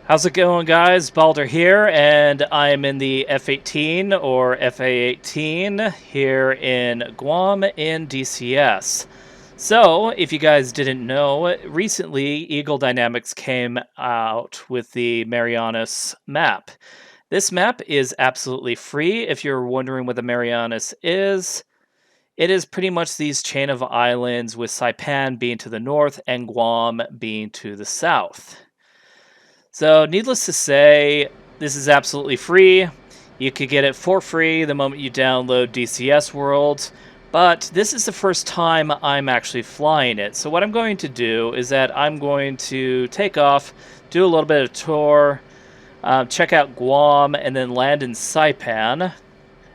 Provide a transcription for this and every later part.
How's it going, guys? Baldur here, and I'm in the F-18 or FA-18 here in Guam in DCS. So, if you guys didn't know, recently Eagle Dynamics came out with the Marianas Map. This map is absolutely free. If you're wondering what the Marianas is, it is pretty much these chain of islands with Saipan being to the north and Guam being to the south. So, needless to say, this is absolutely free. You could get it for free the moment you download DCS World, but this is the first time I'm actually flying it. So what I'm going to do is that I'm going to take off, do a little bit of tour, check out Guam, and then land in Saipan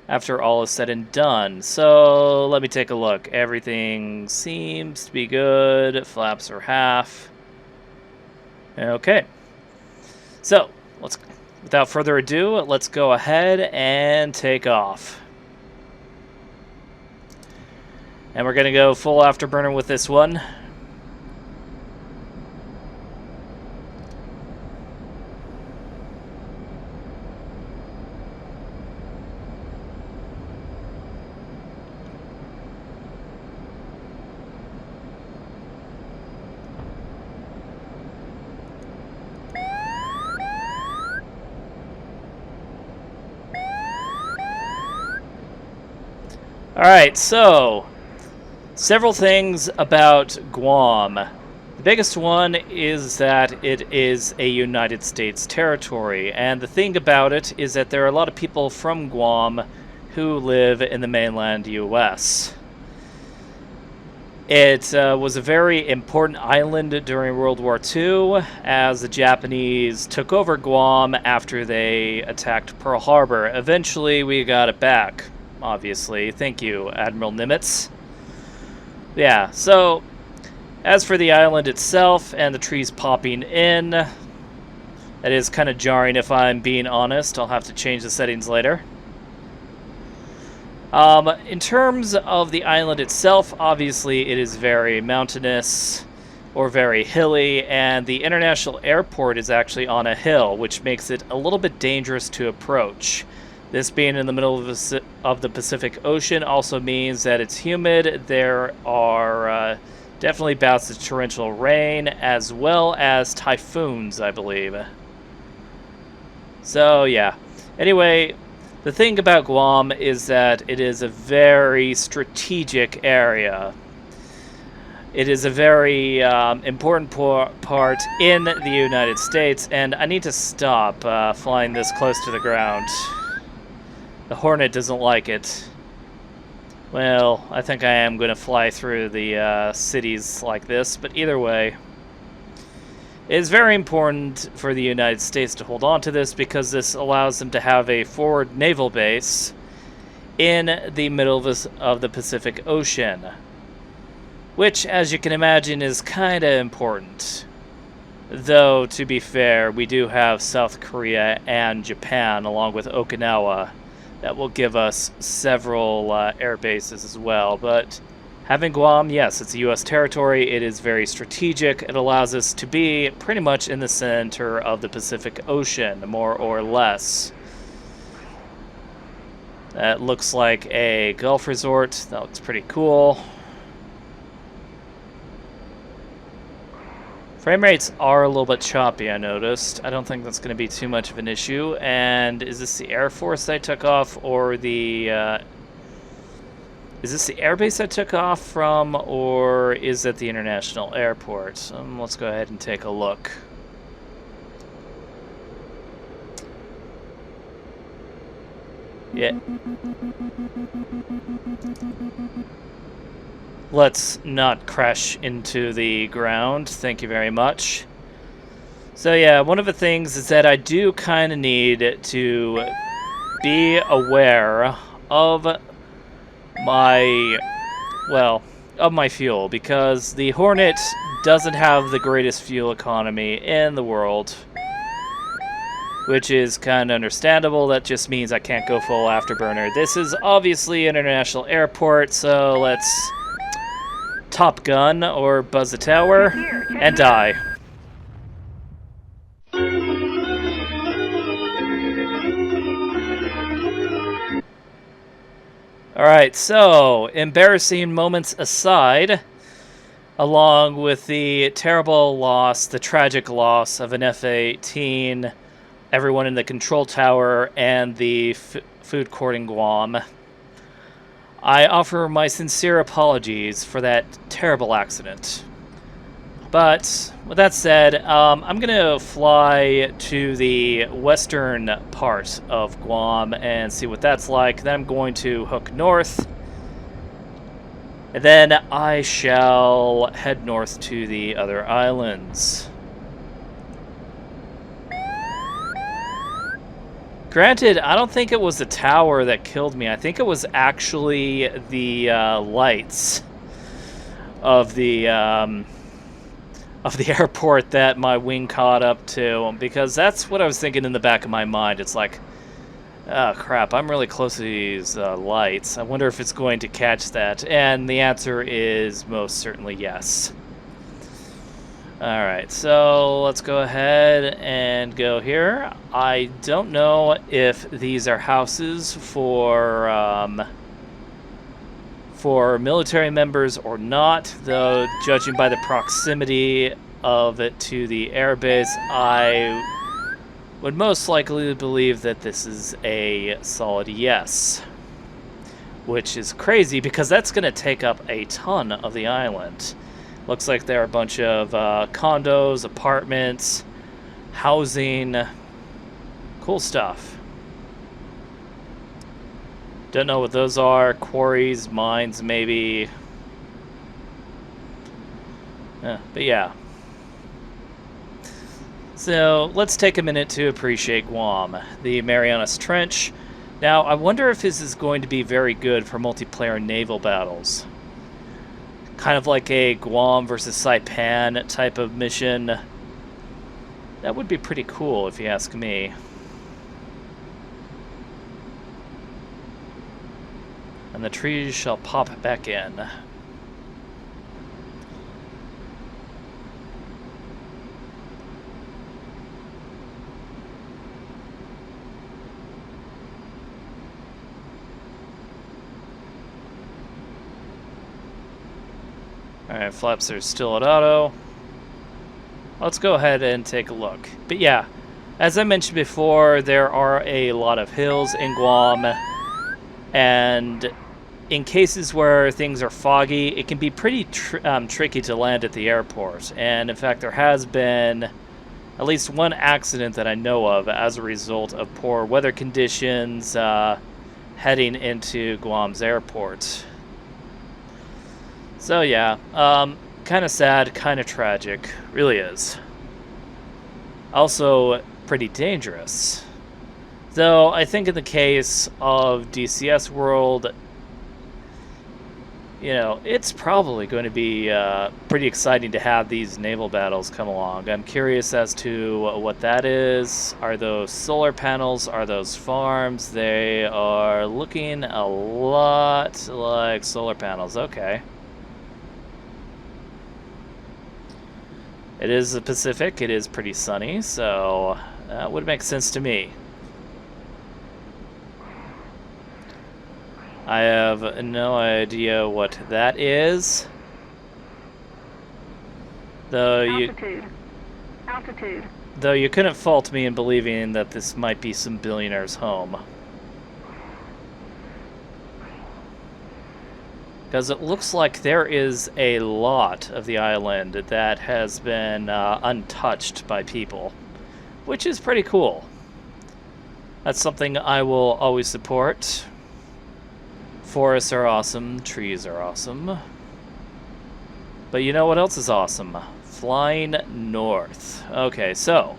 after all is said and done. So let me take a look. Everything seems to be good. Flaps are half. Okay. So, without further ado, let's go ahead and take off. And we're going to go full afterburner with this one. Alright, so, several things about Guam. The biggest one is that it is a United States territory, and the thing about it is that there are a lot of people from Guam who live in the mainland US. It was a very important island during World War II, as the Japanese took over Guam after they attacked Pearl Harbor. Eventually, we got it back. Obviously. Thank you, Admiral Nimitz. Yeah, so, as for the island itself and the trees popping in, that is kind of jarring if I'm being honest. I'll have to change the settings later. In terms of the island itself, obviously it is very mountainous or very hilly, and the international airport is actually on a hill, which makes it a little bit dangerous to approach. This being in the middle of the Pacific Ocean also means that it's humid. There are definitely bouts of torrential rain, as well as typhoons, I believe. So, yeah. Anyway, the thing about Guam is that it is a very strategic area. It is a very important part in the United States, and I need to stop flying this close to the ground. The Hornet doesn't like it. Well, I think I am going to fly through the cities like this, but either way, it is very important for the United States to hold on to this because this allows them to have a forward naval base in the middle of the Pacific Ocean, which, as you can imagine, is kind of important. Though, to be fair, we do have South Korea and Japan, along with Okinawa, that will give us several air bases as well. But having Guam, yes, it's a U.S. territory. It is very strategic. It allows us to be pretty much in the center of the Pacific Ocean, more or less. That looks like a Gulf resort. That looks pretty cool. Frame rates are a little bit choppy, I noticed. I don't think that's going to be too much of an issue. And is this the Air Force I took off, or the... is this the airbase I took off from, or is it the international airport? Let's go ahead and take a look. Yeah. Let's not crash into the ground. Thank you very much. So yeah, one of the things is that I do kind of need to be aware of my fuel, because the Hornet doesn't have the greatest fuel economy in the world, which is kind of understandable. That just means I can't go full afterburner. This is obviously an international airport, so let's Top Gun or buzz the tower and die. Alright, so, embarrassing moments aside, along with the terrible loss, the tragic loss of an F-18, everyone in the control tower, and the food court in Guam, I offer my sincere apologies for that terrible accident. But, with that said, I'm going to fly to the western part of Guam and see what that's like. Then I'm going to hook north. And then I shall head north to the other islands. Granted, I don't think it was the tower that killed me. I think it was actually the lights of the airport that my wing caught up to, because that's what I was thinking in the back of my mind. It's like, oh crap, I'm really close to these lights. I wonder if it's going to catch that. And the answer is most certainly yes. Alright, so let's go ahead and go here. I don't know if these are houses for military members or not, though judging by the proximity of it to the airbase, I would most likely believe that this is a solid yes. Which is crazy because that's going to take up a ton of the island. Looks like there are a bunch of condos, apartments, housing, cool stuff. Don't know what those are. Quarries, mines, maybe. But yeah. So let's take a minute to appreciate Guam, the Marianas Trench. Now, I wonder if this is going to be very good for multiplayer naval battles. Kind of like a Guam versus Saipan type of mission. That would be pretty cool if you ask me. And the trees shall pop back in. Alright, flaps are still at auto. Let's go ahead and take a look. But yeah, as I mentioned before, there are a lot of hills in Guam, and in cases where things are foggy, it can be pretty tricky to land at the airport. And in fact, there has been at least one accident that I know of as a result of poor weather conditions heading into Guam's airport. So yeah, kind of sad, kind of tragic, really is. Also pretty dangerous. Though I think in the case of DCS World, you know, it's probably going to be pretty exciting to have these naval battles come along. I'm curious as to what that is. Are those solar panels? Are those farms? They are looking a lot like solar panels. Okay. It is the Pacific, it is pretty sunny, so that would make sense to me. I have no idea what that is. Though you couldn't fault me in believing that this might be some billionaire's home. Because it looks like there is a lot of the island that has been untouched by people, which is pretty cool. That's something I will always support. Forests are awesome, trees are awesome. But you know what else is awesome? Flying north. Okay, so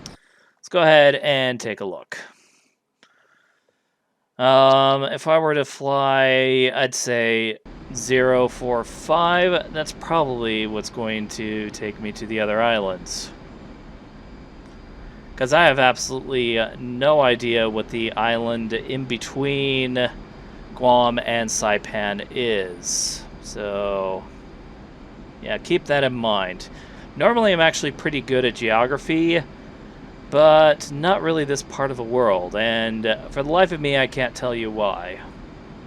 let's go ahead and take a look. If I were to fly, I'd say 045. That's probably what's going to take me to the other islands. Because I have absolutely no idea what the island in between Guam and Saipan is. So, yeah, keep that in mind. Normally I'm actually pretty good at geography, but not really this part of the world, and for the life of me, I can't tell you why.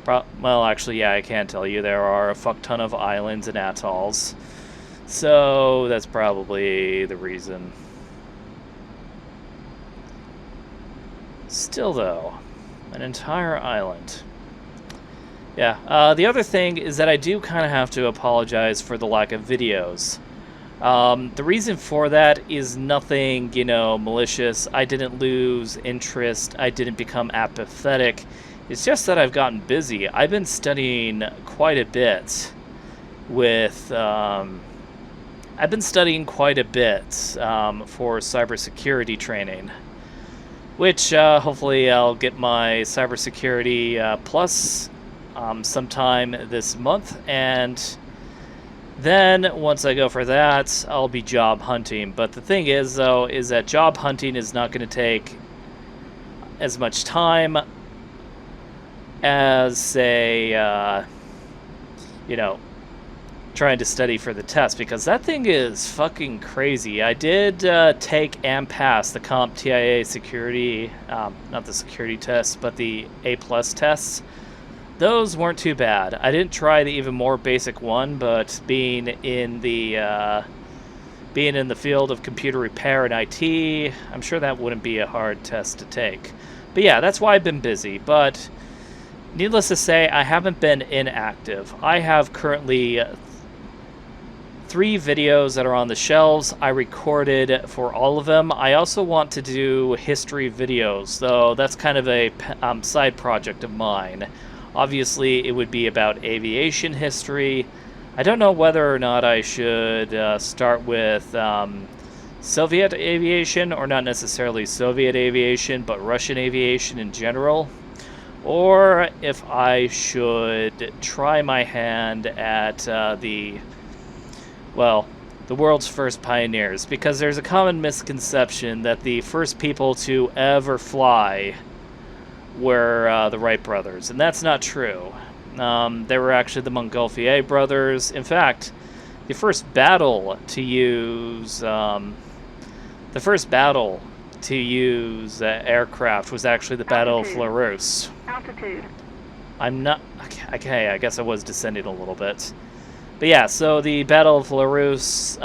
Well, actually, yeah, I can tell you there are a fuck ton of islands and atolls. So that's probably the reason. Still, though, an entire island. Yeah, the other thing is that I do kind of have to apologize for the lack of videos. The reason for that is nothing, you know, malicious. I didn't lose interest. I didn't become apathetic. It's just that I've gotten busy. I've been studying quite a bit with, I've been studying quite a bit for cybersecurity training, which hopefully I'll get my cybersecurity plus sometime this month, and then once I go for that, I'll be job hunting. But the thing is, though, is that job hunting is not going to take as much time as, say, you know, trying to study for the test, because that thing is fucking crazy. I did take and pass the CompTIA security, not the security tests, but the A+ tests. Those weren't too bad. I didn't try the even more basic one, but being in the field of computer repair and IT, I'm sure that wouldn't be a hard test to take. But yeah, that's why I've been busy. But needless to say, I haven't been inactive. I have currently 3 videos that are on the shelves. I recorded for all of them. I also want to do history videos, though that's kind of a side project of mine. Obviously, it would be about aviation history. I don't know whether or not I should start with Soviet aviation, or not necessarily Soviet aviation, but Russian aviation in general. Or if I should try my hand at the world's first pioneers, because there's a common misconception that the first people to ever fly were the Wright brothers, and that's not true. They were actually the Montgolfier brothers. In fact, the first battle to use aircraft was actually the Battle of Fleurus. Altitude. I'm not okay. I guess I was descending a little bit, but yeah. So the Battle of Fleurus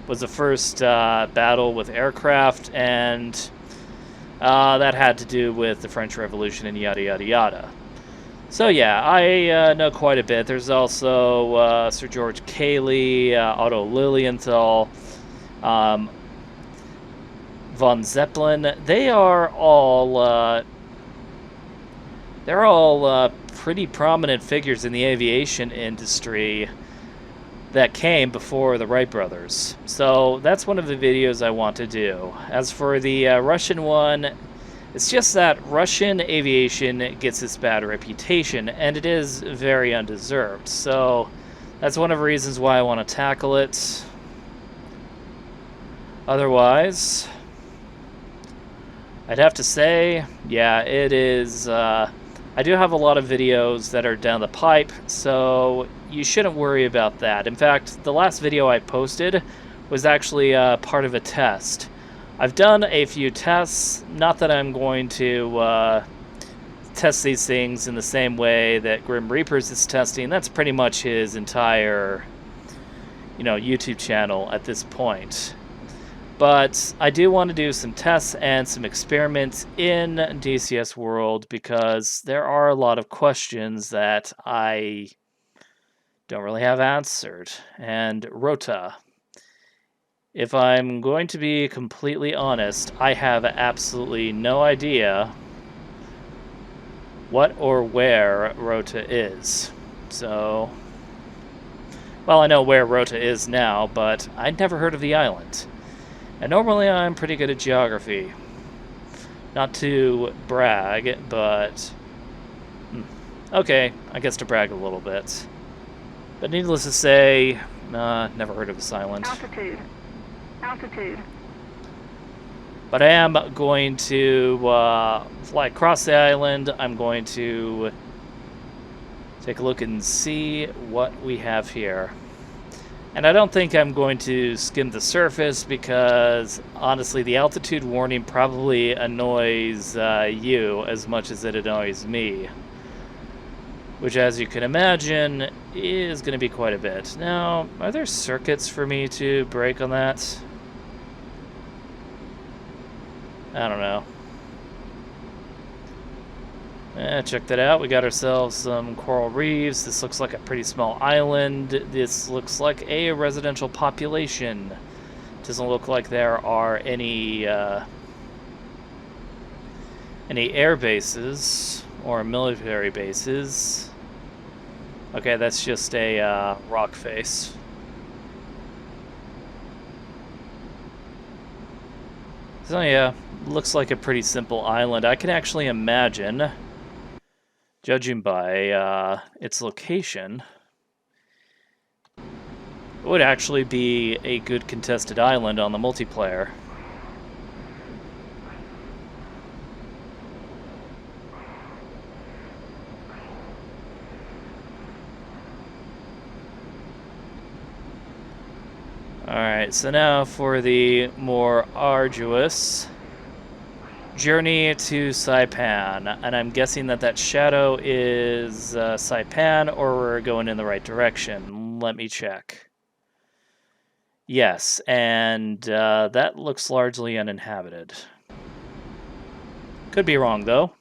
was the first battle with aircraft, and that had to do with the French Revolution and yada yada yada. So yeah, I know quite a bit. There's also Sir George Cayley, Otto Lilienthal, von Zeppelin. They're all pretty prominent figures in the aviation industry that came before the Wright brothers. So that's one of the videos I want to do. As for the Russian one, it's just that Russian aviation gets this bad reputation, and it is very undeserved. So that's one of the reasons why I want to tackle it. Otherwise, I'd have to say, yeah, it is... I do have a lot of videos that are down the pipe, so you shouldn't worry about that. In fact, the last video I posted was actually part of a test. I've done a few tests, not that I'm going to test these things in the same way that Grim Reapers is testing. That's pretty much his entire, YouTube channel at this point. But I do want to do some tests and some experiments in DCS World, because there are a lot of questions that I don't really have answered. And Rota, if I'm going to be completely honest, I have absolutely no idea what or where Rota is. So, well, I know where Rota is now, but I'd never heard of the island. And normally I'm pretty good at geography. Not to brag, but... okay, I guess to brag a little bit. But needless to say, never heard of this island. Altitude. Altitude. But I am going to fly across the island. I'm going to take a look and see what we have here. And I don't think I'm going to skim the surface, because honestly the altitude warning probably annoys you as much as it annoys me. which, as you can imagine, is going to be quite a bit. Now, are there circuits for me to break on that? I don't know. Check that out. We got ourselves some coral reefs. This looks like a pretty small island. This looks like a residential population. Doesn't look like there are any air bases or military bases. Okay, that's just a rock face. So yeah, looks like a pretty simple island. I can actually imagine, judging by its location, it would actually be a good contested island on the multiplayer. Alright, so now for the more arduous journey to Saipan. And I'm guessing that that shadow is Saipan, or we're going in the right direction. Let me check. Yes, and that looks largely uninhabited. Could be wrong, though.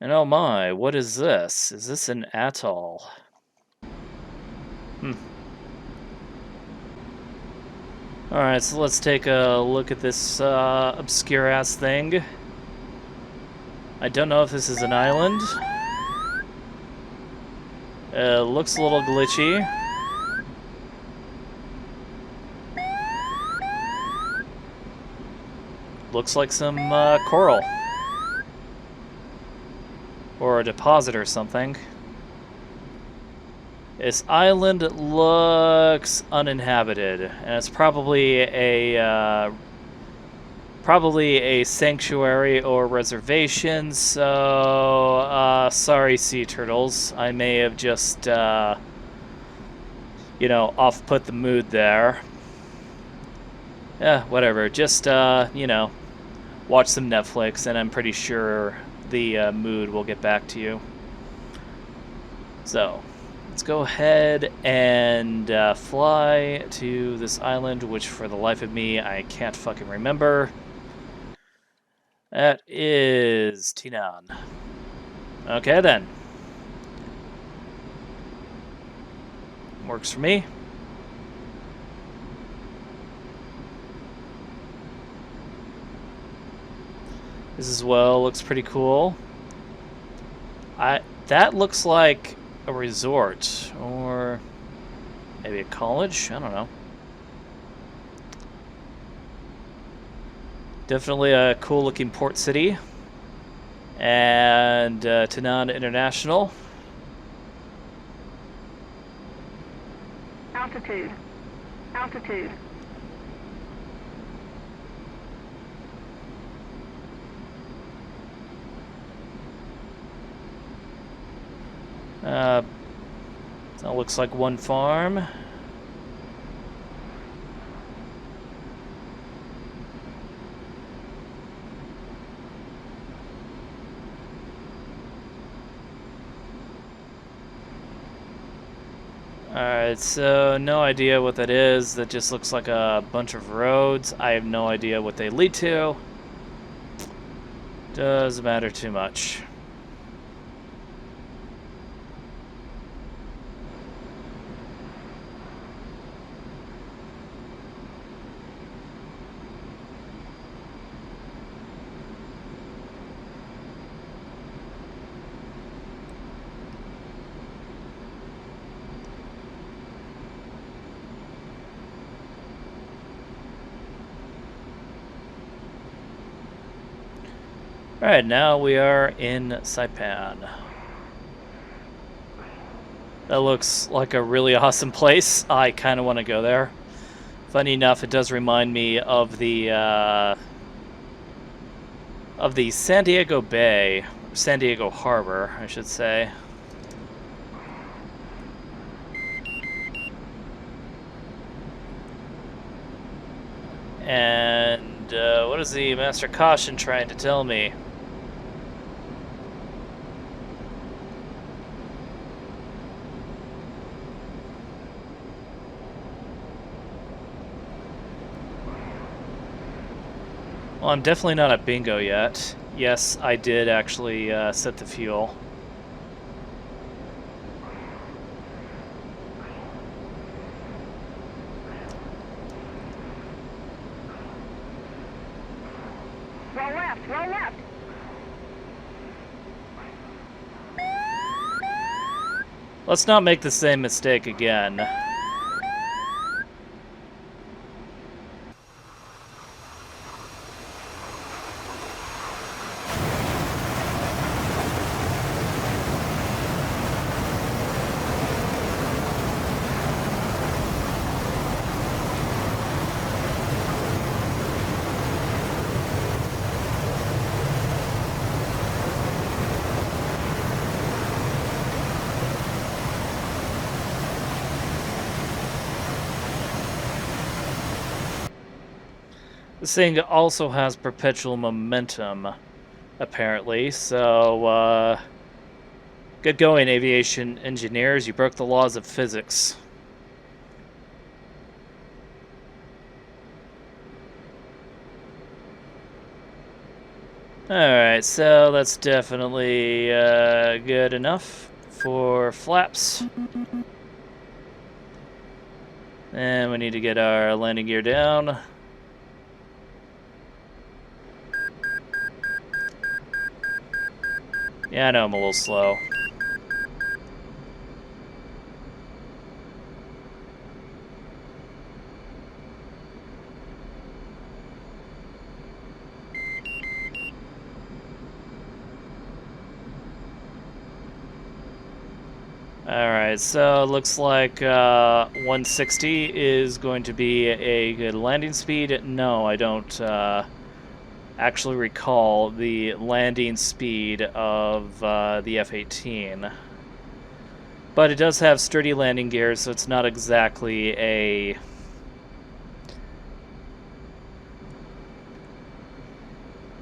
And oh my, what is this? Is this an atoll? Alright, so let's take a look at this obscure-ass thing. I don't know if this is an island. Looks a little glitchy. Looks like some coral. Or a deposit or something. This island looks uninhabited, and it's probably a sanctuary or reservation. So sorry, sea turtles. I may have just you know, off-put the mood there. Yeah, whatever. Just you know, watch some Netflix, and I'm pretty sure the mood will get back to you. So let's go ahead and fly to this island, which for the life of me, I can't fucking remember. That is Tinan. Okay, then. Works for me. This as well looks pretty cool. That looks like a resort, or maybe a college? I don't know. Definitely a cool looking port city. And Tinan International. Altitude. Altitude. That looks like one farm. Alright, so no idea what that is. That just looks like a bunch of roads. I have no idea what they lead to. Doesn't matter too much. Alright, now we are in Saipan. That looks like a really awesome place. I kind of want to go there. Funny enough, it does remind me of the San Diego Bay, San Diego Harbor, I should say. And what is the Master Caution trying to tell me? Well, I'm definitely not at bingo yet. Yes, I did actually set the fuel. Roll left, roll left. Let's not make the same mistake again. This thing also has perpetual momentum, apparently, so, good going, aviation engineers. You broke the laws of physics. Alright, so that's definitely, good enough for flaps. And we need to get our landing gear down. Yeah, I know I'm a little slow. Alright, so it looks like 160 is going to be a good landing speed. No, I don't actually recall the landing speed of the F-18. But it does have sturdy landing gears, so it's not exactly a...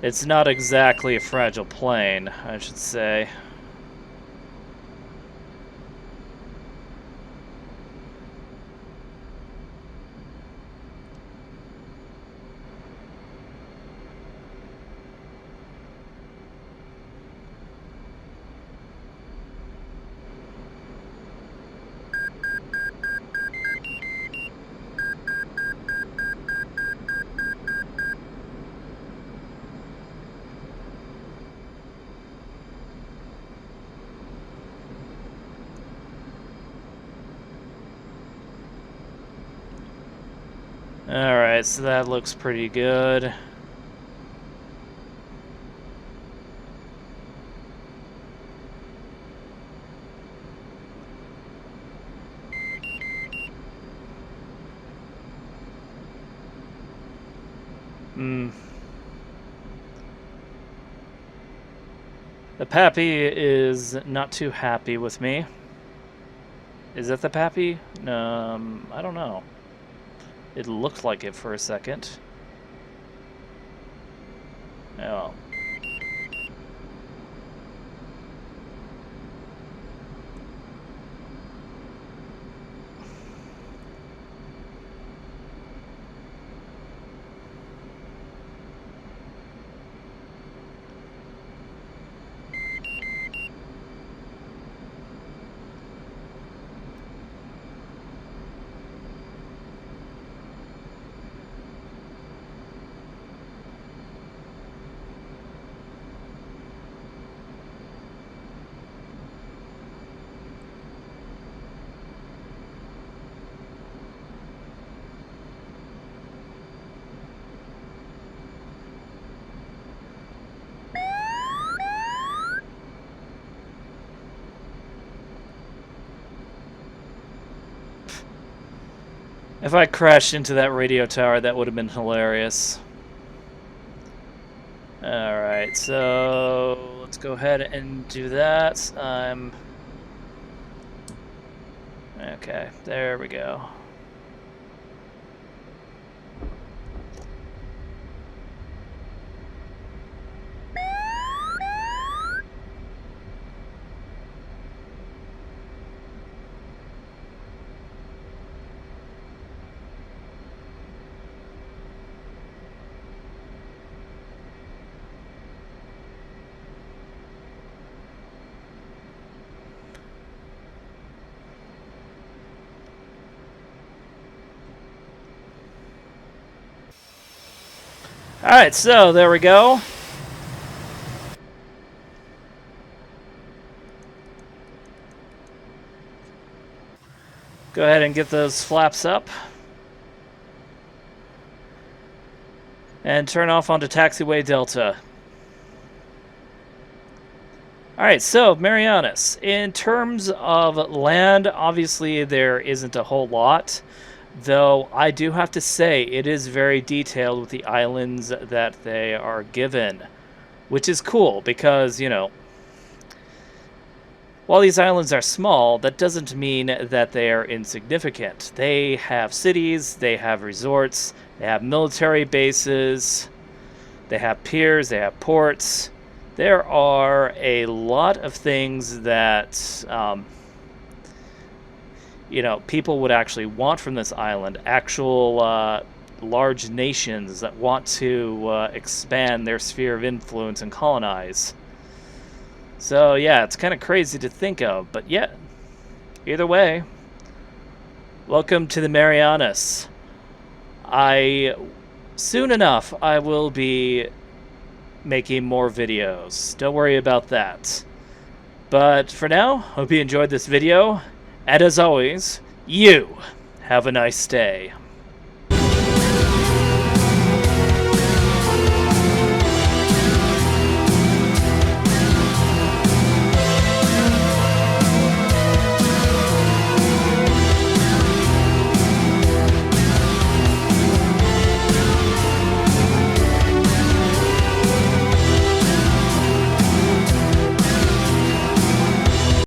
It's not exactly a fragile plane, I should say. Alright, so that looks pretty good. The Pappy is not too happy with me. Is that the Pappy? I don't know. It looked like it for a second. Oh. If I crashed into that radio tower, that would have been hilarious. Alright, so let's go ahead and do that. Okay, there we go. Alright, so there we go. Go ahead and get those flaps up. And turn off onto taxiway Delta. Alright, so Marianas. In terms of land, obviously there isn't a whole lot. Though I do have to say it is very detailed with the islands that they are given. Which is cool because, you know, while these islands are small, that doesn't mean that they are insignificant. They have cities, they have resorts, they have military bases, they have piers, they have ports. There are a lot of things that, you know, people would actually want from this island. Actual large nations that want to expand their sphere of influence and colonize. So yeah, it's kind of crazy to think of, but yeah, either way, welcome to the Marianas. Soon enough, I will be making more videos. Don't worry about that. But for now, hope you enjoyed this video, and as always, you have a nice day.